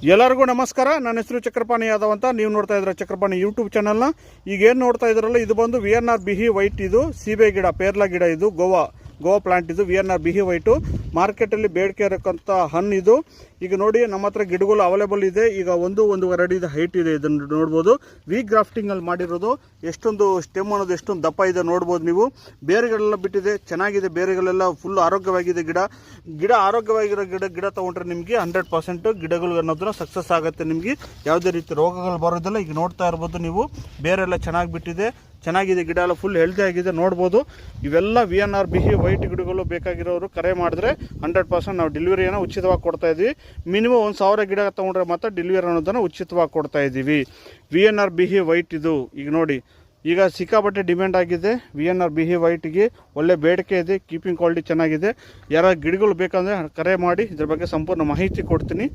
ಎಲ್ಲರಿಗೂ ನಮಸ್ಕಾರ. ನನ್ನ ಹೆಸರು ಚಕ್ರಪಾಣಿ ಯಾದವ್ ಅಂತ. ನೀವು ನೋಡ್ತಾ ಇದ್ರೆ ಚಕ್ರಪಾಣಿ ಯೂಟ್ಯೂಬ್ ಚಾನಲ್ನ. ಈಗ ಏನು ನೋಡ್ತಾ ಇದ್ರಲ್ಲ, ಇದು ಬಂದು VNR ಬಿಹಿ ವೈಟ್. ಇದು ಸೀಬೆ ಗಿಡ, ಪೇರ್ಲಾ ಗಿಡ. ಇದು ಗೋವಾ ಪ್ಲಾಂಟ್. ಇದು VNR ಬಿಹಿ ವೈಟು. ಮಾರ್ಕೆಟಲ್ಲಿ ಬೇಡಿಕೆ ಇರಕ್ಕಂಥ ಹಣ್ಣು ಇದು. ಈಗ ನೋಡಿ, ನಮ್ಮ ಹತ್ರ ಗಿಡಗಳು ಅವೈಲೇಬಲ್ ಇದೆ. ಈಗ 1-1.5 ಅಡಿ ಹೈಟ್ ಇದೆ. ಇದನ್ನು ನೋಡ್ಬೋದು. ಗ್ರಾಫ್ಟಿಂಗಲ್ಲಿ ಮಾಡಿರೋದು. ಎಷ್ಟೊಂದು ಸ್ಟೆಮ್ ಅನ್ನೋದು ಎಷ್ಟೊಂದು ದಪ್ಪ ಇದೆ ನೋಡ್ಬೋದು ನೀವು. ಬೇರೆಗಳೆಲ್ಲ ಬಿಟ್ಟಿದೆ, ಚೆನ್ನಾಗಿದೆ. ಬೇರೆಗಳೆಲ್ಲ ಫುಲ್ ಆರೋಗ್ಯವಾಗಿದೆ. ಗಿಡ ಆರೋಗ್ಯವಾಗಿರೋ ಗಿಡ ತೊಗೊಂಡ್ರೆ ನಿಮಗೆ 100% ಗಿಡಗಳು ಅನ್ನೋದನ್ನ ಸಕ್ಸಸ್ ಆಗುತ್ತೆ. ನಿಮಗೆ ಯಾವುದೇ ರೀತಿ ರೋಗಗಳು ಬರೋದಿಲ್ಲ. ಈಗ ನೋಡ್ತಾ ಇರ್ಬೋದು ನೀವು, ಬೇರೆಲ್ಲ ಚೆನ್ನಾಗಿ ಬಿಟ್ಟಿದೆ, ಚೆನ್ನಾಗಿದೆ. ಗಿಡ ಎಲ್ಲ ಫುಲ್ ಹೆಲ್ದಿ ಆಗಿದೆ ನೋಡ್ಬೋದು. ಇವೆಲ್ಲ VNR ಬಿಹಿ ವೈಟ್ ಗಿಡಗಳು ಬೇಕಾಗಿರೋರು ಕರೆ ಮಾಡಿದ್ರೆ 100% ನಾವು ಡೆಲಿವರಿಯನ್ನು ಉಚಿತವಾಗಿ ಕೊಡ್ತಾ ಇದ್ದೀವಿ. ಮಿನಿಮಮ್ 1000 ಗಿಡ ತೊಗೊಂಡ್ರೆ ಮಾತ್ರ ಡೆಲಿವರಿ ಅನ್ನೋದನ್ನು ಉಚಿತವಾಗಿ ಕೊಡ್ತಾ ಇದ್ದೀವಿ. VNR ಬಿಹಿ ವೈಟ್ ಇದು. ಈಗ ನೋಡಿ, ಈಗ ಸಿಕ್ಕಾಪಟ್ಟೆ ಡಿಮ್ಯಾಂಡ್ ಆಗಿದೆ. VNR ಬಿಹಿ ವೈಟ್ಗೆ ಒಳ್ಳೆ ಬೇಡಿಕೆ ಇದೆ. ಕೀಪಿಂಗ್ ಕ್ವಾಲಿಟಿ ಚೆನ್ನಾಗಿದೆ. ಯಾರು ಗಿಡಗಳು ಬೇಕಂದರೆ ಕರೆ ಮಾಡಿ, ಇದ್ರ ಬಗ್ಗೆ ಸಂಪೂರ್ಣ ಮಾಹಿತಿ ಕೊಡ್ತೀನಿ.